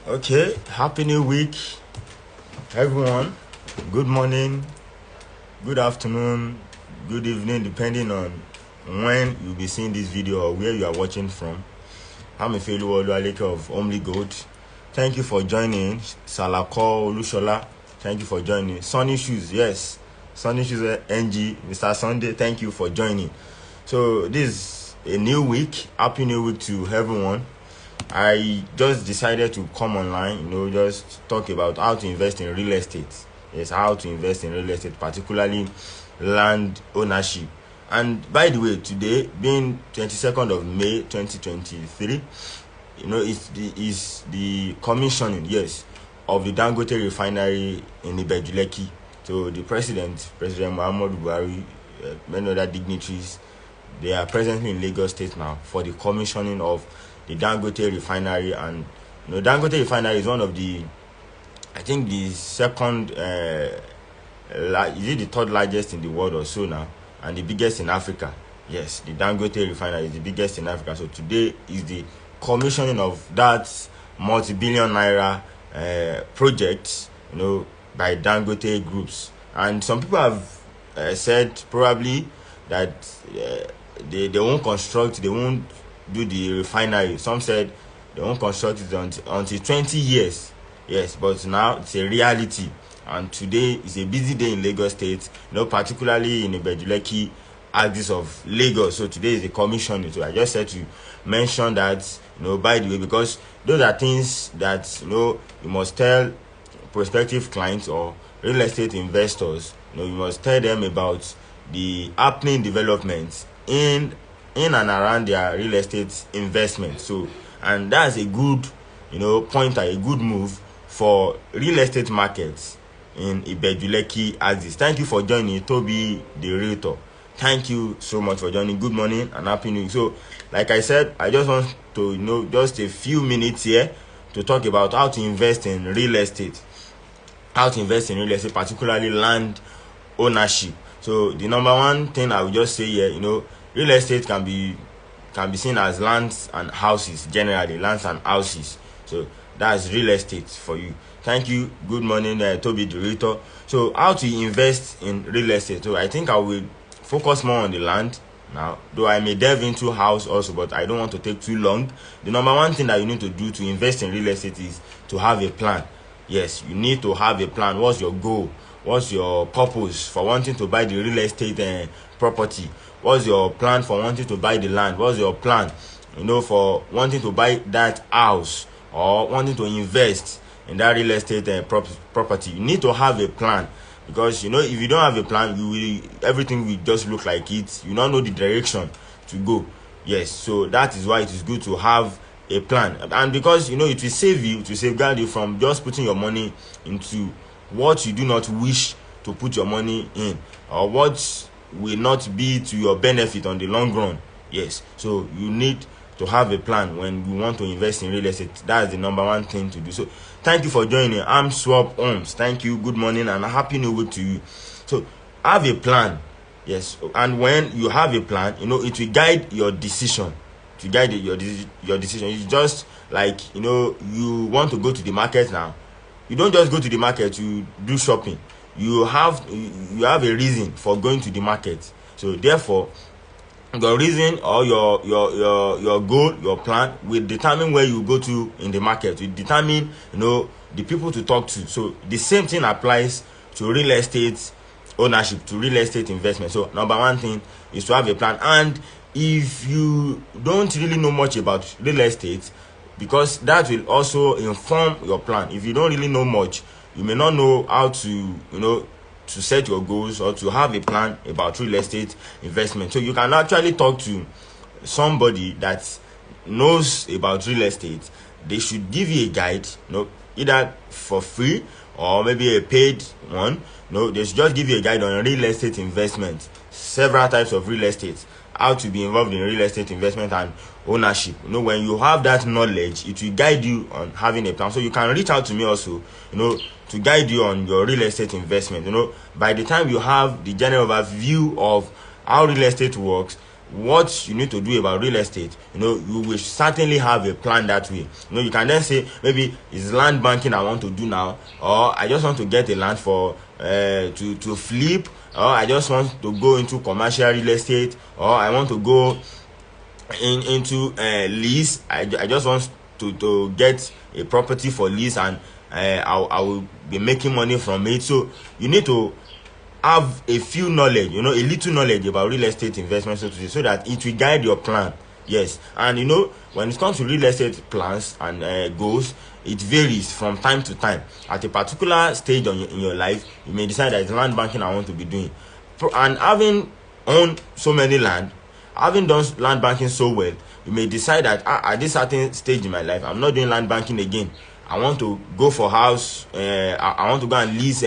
Okay, happy new week, everyone. Good morning, good afternoon, good evening, depending on when you'll be seeing this video or where you are watching from. I'm oluwalekeifeoluwa of Omni Gold. Thank you for joining. Salako Olushola, thank you for joining. Sunny Shoes, yes, Sunny Shoes NG, Mr. Sunday, thank you for joining. So this is a new week. Happy new week to everyone. I just decided to come online, just talk about how to invest in real estate. Yes, how to invest in real estate, particularly land ownership. And by the way, today being 22nd of May 2023, it's the commissioning, yes, of the Dangote refinery in Ibejuleki. So the President Muhammadu Buhari, many other dignitaries, they are presently in Lagos State now for the commissioning of the Dangote refinery. And Dangote refinery is one of the, I think the second, is it the third largest in the world or so now, and the biggest in Africa. Yes, the Dangote refinery is the biggest in Africa. So today is the commissioning of that multi-billion naira project, by Dangote groups. And some people have said probably that they won't construct, they won't do the refinery. Some said they won't construct it until 20 years. Yes, but now it's a reality. And today is a busy day in Lagos State, particularly in the Ibejuleki axis of Lagos. So today is the commissioning. So I just said to mention that, by the way, because those are things that, you must tell prospective clients or real estate investors. You must tell them about the happening developments in and around their real estate investment. So, and that's a good, pointer, a good move for real estate markets in Ibejuleki axis. Thank you for joining, Toby the Realtor. Thank you so much for joining. Good morning and happy new week. So, like I said, I just want to just a few minutes here to talk about how to invest in real estate. How to invest in real estate, particularly land ownership. So the number one thing I would just say here, real estate can be seen as lands and houses, generally lands and houses. So that's real estate for you. Thank you. Good morning, Toby the Realtor. So how to invest in real estate? So I think I will focus more on the land now, though I may delve into house also, but I don't want to take too long. The number one thing that you need to do to invest in real estate is to have a plan. Yes, you need to have a plan. What's your goal? What's your purpose for wanting to buy the real estate property? What's your plan for wanting to buy the land? What's your plan, for wanting to buy that house or wanting to invest in that real estate property? You need to have a plan, because if you don't have a plan, everything will just look like it. You don't know the direction to go. Yes, so that is why it is good to have a plan, and because it will save you, to safeguard you from just putting your money into what you do not wish to put your money in, or what will not be to your benefit on the long run. Yes, so you need to have a plan when you want to invest in real estate. That's the number one thing to do. So thank you for joining. I'm Swap Homes. Thank you. Good morning and a happy new week to you. So have a plan. Yes, and when you have a plan, it will guide your decision. To guide your decision. It's just like you want to go to the market now. You don't just go to the market to do shopping. You have a reason for going to the market. So therefore, your reason or your goal, your plan will determine where you go to in the market. Will determine the people to talk to. So the same thing applies to real estate ownership, to real estate investment. So number one thing is to have a plan. And if you don't really know much about real estate, because that will also inform your plan. If you don't really know much, you may not know how to to set your goals or to have a plan about real estate investment. So you can actually talk to somebody that knows about real estate. They should give you a guide, either for free or maybe a paid one. They should just give you a guide on real estate investment, several types of real estate, how to be involved in real estate investment and ownership. When you have that knowledge, it will guide you on having a plan. So you can reach out to me also, to guide you on your real estate investment. By the time you have the general overview of how real estate works, what you need to do about real estate, you will certainly have a plan that way. You can then say, maybe it's land banking I want to do now, or I just want to get a land for to flip, or I just want to go into commercial real estate, or I want to go into lease. I just want to get a property for lease, and I will be making money from it. So you need to have a few knowledge, a little knowledge about real estate investment, so to say, so that it will guide your plan. Yes. And when it comes to real estate plans and goals, it varies from time to time. At a particular stage in your life, you may decide that it's land banking I want to be doing. And having owned so many land, having done land banking so well, you may decide that at this certain stage in my life, I'm not doing land banking again. I want to go for house. I want to go and lease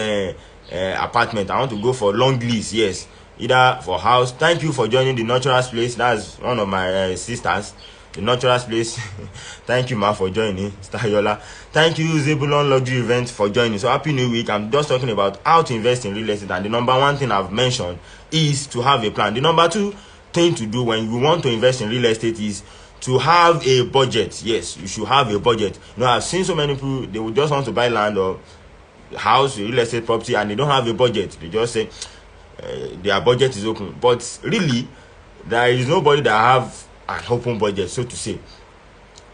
apartment. I want to go for long lease. Yes, either for house. Thank you for joining the Naturalist Place. That's one of my sisters, the Naturalist Place. Thank you, ma, for joining. Stayola. Thank you, Zebulon Luxury Events, for joining. So happy new week. I'm just talking about how to invest in real estate, and the number one thing I've mentioned is to have a plan. The number two thing to do when you want to invest in real estate is to have a budget. Yes, you should have a budget. I've seen so many people, they would just want to buy land or house, real estate property, and they don't have a budget. They just say their budget is open, but really there is nobody that have an open budget, so to say,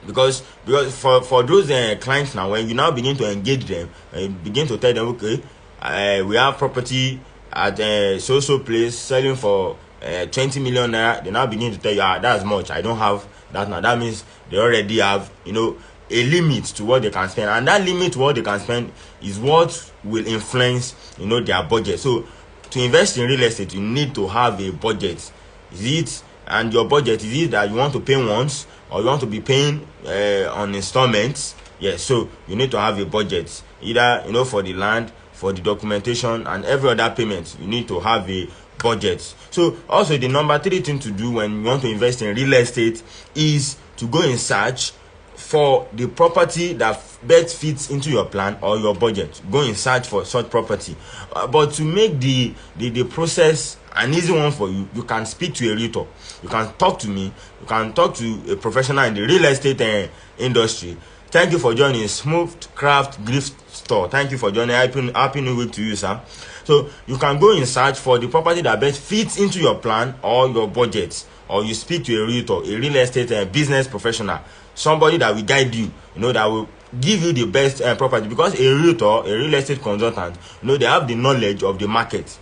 because for those clients now, when you now begin to engage them and begin to tell them, okay, we have property at so place selling for 20 million naira, they now begin to tell you, that's much, I don't have that now. That means they already have a limit to what they can spend, and that limit to what they can spend is what will influence their budget. So to invest in real estate, you need to have a budget. And your budget, is it that you want to pay once, or you want to be paying on installments? Yes. So you need to have a budget, either for the land, for the documentation, and every other payment. You need to have a budget. So also, the number three thing to do when you want to invest in real estate is to go in search for the property that best fits into your plan or your budget. Go in search for such property. But to make the process an easy one for you, you can speak to a realtor. You can talk to me. You can talk to a professional in the real estate industry. Thank you for joining Smooth Craft Gift Store. Thank you for joining. Happy new week to you, sir. So you can go in search for the property that best fits into your plan or your budget, or you speak to a realtor, a real estate business professional, somebody that will guide you, that will give you the best property. Because a realtor, a real estate consultant, they have the knowledge of the market.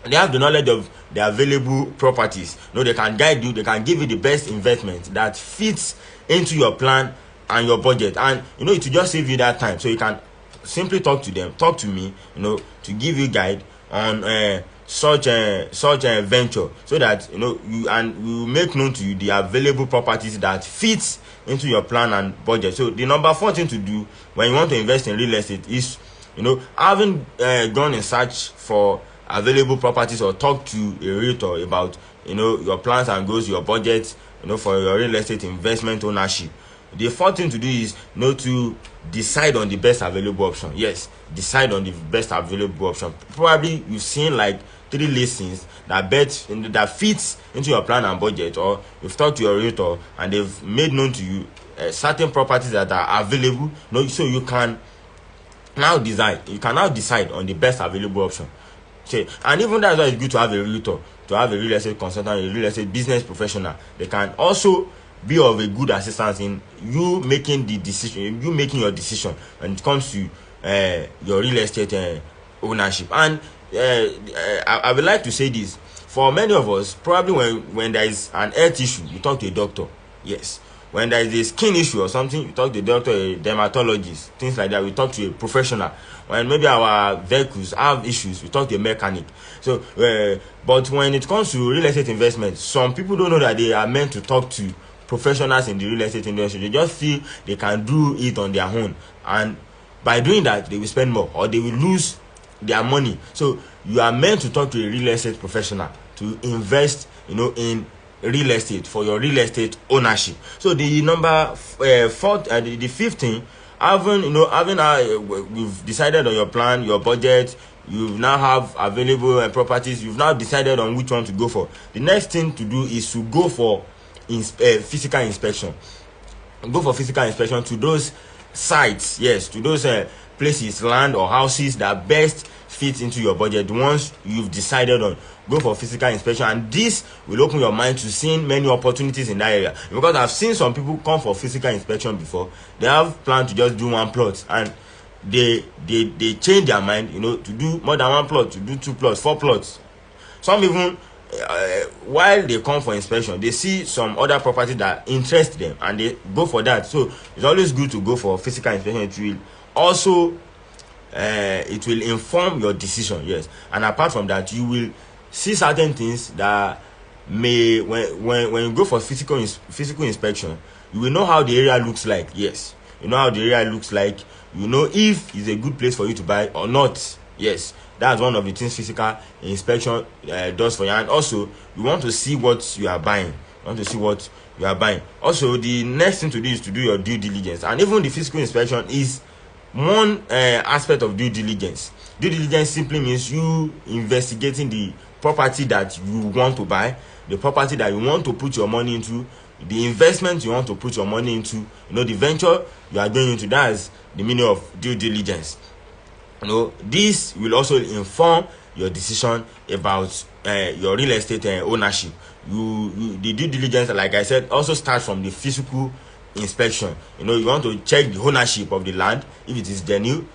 They have the knowledge of the available properties. They can guide you. They can give you the best investment that fits into your plan and your budget. And it will just save you that time. So you can simply talk to them, talk to me, to give you guide on such a venture, so that you, and we will make known to you the available properties that fits into your plan and budget. So the number 4 thing to do when you want to invest in real estate is having gone in search for available properties, or talk to a realtor about your plans and goals, your budget, for your real estate investment ownership. The 4th thing to do is to decide on the best available option. Yes, decide on the best available option. Probably you've seen like 3 listings that fits into your plan and budget, or you've talked to your realtor and they've made known to you certain properties that are available. So you can now decide on the best available option. And even that's why it's good to have a realtor, to have a real estate consultant, a real estate business professional. They can also be of a good assistance in you making your decision when it comes to your real estate ownership. And I would like to say this: for many of us, probably when there is an health issue, you talk to a doctor. Yes. When there is a skin issue or something, you talk to a doctor, a dermatologist, things like that. We talk to a professional. When maybe our vehicles have issues, we talk to a mechanic. So, but when it comes to real estate investment, some people don't know that they are meant to talk to professionals in the real estate industry. They just feel they can do it on their own, and by doing that, they will spend more, or they will lose their money. So you are meant to talk to a real estate professional to invest, in real estate for your real estate ownership. So the number 4, the 5th thing, we've decided on your plan, your budget, you now have available properties, you've now decided on which one to go for. The next thing to do is to go for physical inspection. Go for physical inspection to those sites, yes, to those places, land or houses that best fit into your budget, the ones you've decided on. Go for physical inspection, and this will open your mind to seeing many opportunities in that area. Because I've seen some people come for physical inspection before. They have planned to just do one plot, and they change their mind, to do more than one plot, to do 2 plots, 4 plots. Some even while they come for inspection, they see some other property that interest them and they go for that. So it's always good to go for physical inspection. It will also it will inform your decision, yes. And apart from that, you will see certain things that may, when you go for physical inspection, you will know how the area looks like. Yes, you know how the area looks like. You know if it's a good place for you to buy or not. Yes, that's one of the things physical inspection does for you. And also, you want to see what you are buying. Also, the next thing to do is to do your due diligence. And even the physical inspection is one aspect of due diligence. Due diligence simply means you investigating the property that you want to buy, the property that you want to put your money into, the investment you want to put your money into, the venture you are going into. That's the meaning of due diligence. This will also inform your decision about your real estate ownership. The due diligence, like I said, also starts from the physical inspection. You want to check the ownership of the land, if it is genuine,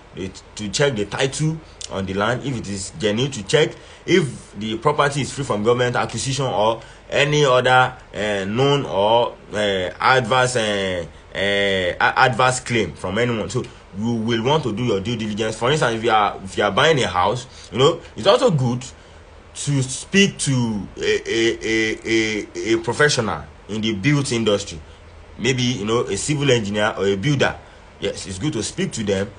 to check the title on the land, if it is genuine, to check if the property is free from government acquisition or any other known or adverse claim from anyone. So you will want to do your due diligence. For instance, if you are buying a house, it's also good to speak to a professional in the built industry, maybe a civil engineer or a builder. Yes, it's good to speak to them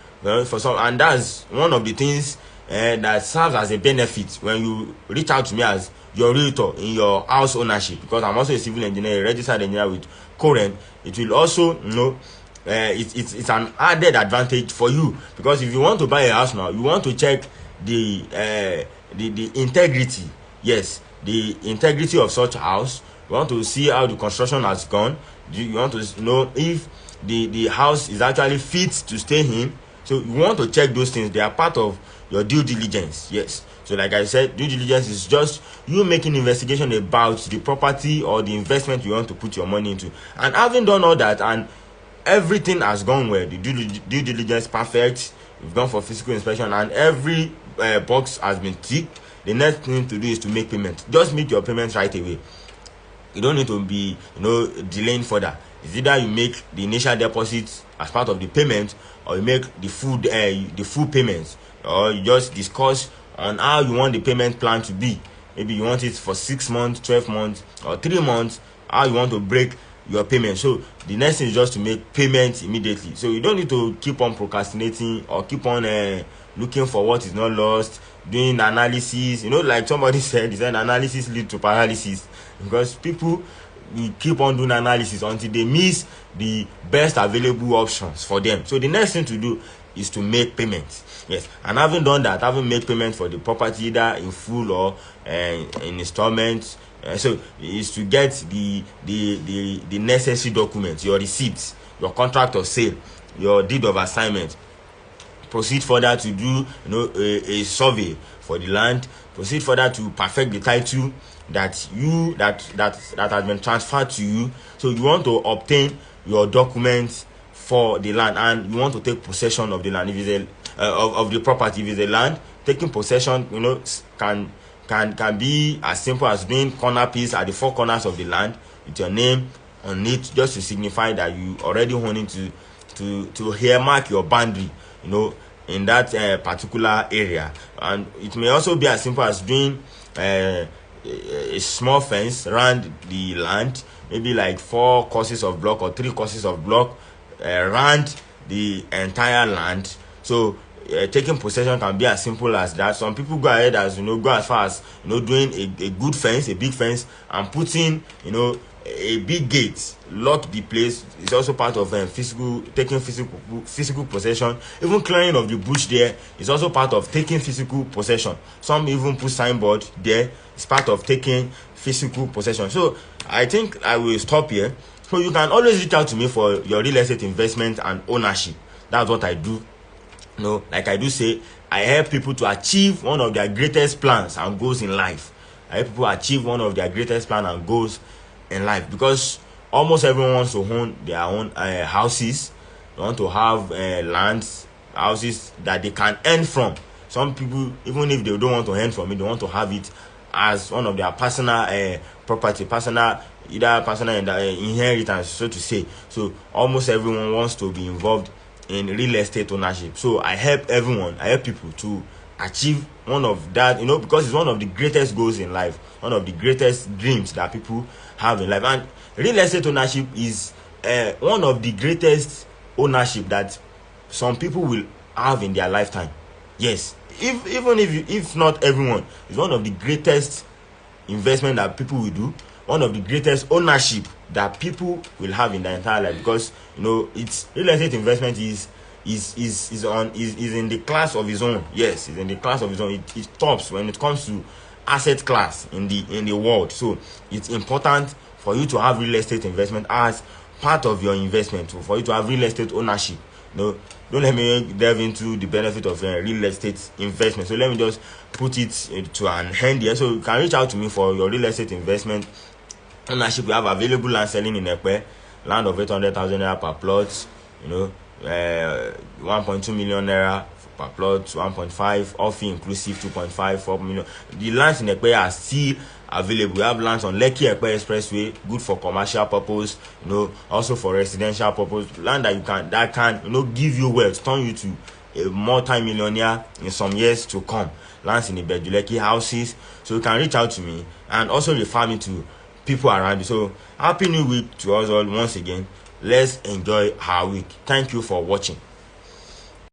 for some, and that's one of the things that serves as a benefit when you reach out to me as your realtor in your house ownership, because I'm also a civil engineer, a registered engineer with Current. It will also it's an added advantage for you, because if you want to buy a house now, you want to check the integrity, yes, the integrity of such house. You want to see how the construction has gone. You want to know if the house is actually fit to stay in. So you want to check those things. They are part of your due diligence, yes. So like I said, due diligence is just you making investigation about the property or the investment you want to put your money into. And having done all that and everything has gone well, the due diligence perfect, you've gone for physical inspection and every box has been ticked, the next thing to do is to make payment. Just make your payments right away. You don't need to be delaying further. It's either you make the initial deposit as part of the payment, or you make the full payments, or you just discuss on how you want the payment plan to be. Maybe you want it for 6 months, 12 months, or 3 months, how you want to break your payment. So the next thing is just to make payments immediately. So you don't need to keep on procrastinating or keep on looking for what is not lost, doing analysis. Like somebody said, he said analysis leads to paralysis, because people will keep on doing analysis until they miss the best available options for them. So the next thing to do is to make payments. Yes, and having done that, having made payment for the property either in full or in installments, so is to get the necessary documents, your receipts, your contract of sale, your deed of assignment. Proceed further to do a survey for the land. Proceed further to perfect the title that has been transferred to you. So you want to obtain your documents for the land, and you want to take possession of the land. If it's of the property, if it's a land, taking possession can be as simple as doing corner piece at the 4 corners of the land with your name on it, just to signify that you already own it, to earmark your boundary in that particular area. And it may also be as simple as doing a small fence around the land, maybe like 4 courses of block or 3 courses of block around the entire land. So taking possession can be as simple as that. Some people go ahead as go as far as doing a good fence, a big fence, and putting a big gate, lock the place. It's also part of taking physical possession. Even clearing of the bush there is also part of taking physical possession. Some even put signboard there. It's part of taking physical possession. So I think I will stop here. So you can always reach out to me for your real estate investment and ownership. That's what I do. Like I do say, I help people to achieve one of their greatest plans and goals in life. I help people achieve one of their greatest plans and goals in life, because almost everyone wants to own their own houses. They want to have lands, houses that they can earn from. Some people, even if they don't want to earn from it, they want to have it as one of their personal property, either personal inheritance, so to say. So almost everyone wants to be involved in real estate ownership. So I help people to achieve one of that, because it's one of the greatest goals in life, one of the greatest dreams that people have in life. And real estate ownership is one of the greatest ownership that some people will have in their lifetime. Yes, if not everyone, it's one of the greatest investment that people will do, one of the greatest ownership that people will have in their entire life, because it's real estate investment is in the class of its own. Yes, it's in the class of its own. It tops when it comes to asset class in the world. So it's important for you to have real estate investment as part of your investment, for you to have real estate ownership. Don't let me delve into the benefit of real estate investment. So let me just put it to an end here. So you can reach out to me for your real estate investment ownership. We have available land selling in Ekpe, land of 800,000 naira per plot. 1.2 million naira per plot, 1.5, all fee inclusive, 2.5, 4 million. The lands in Ekpe are still available. We have lands on Lekki Ekpe Expressway, good for commercial purpose, also for residential purpose. Land that can give you wealth, turn you to a multi-millionaire in some years to come. Lands in the Beduleki houses. So you can reach out to me and also refer me to people around you. So happy new week to us all once again. Let's enjoy our week. Thank you for watching.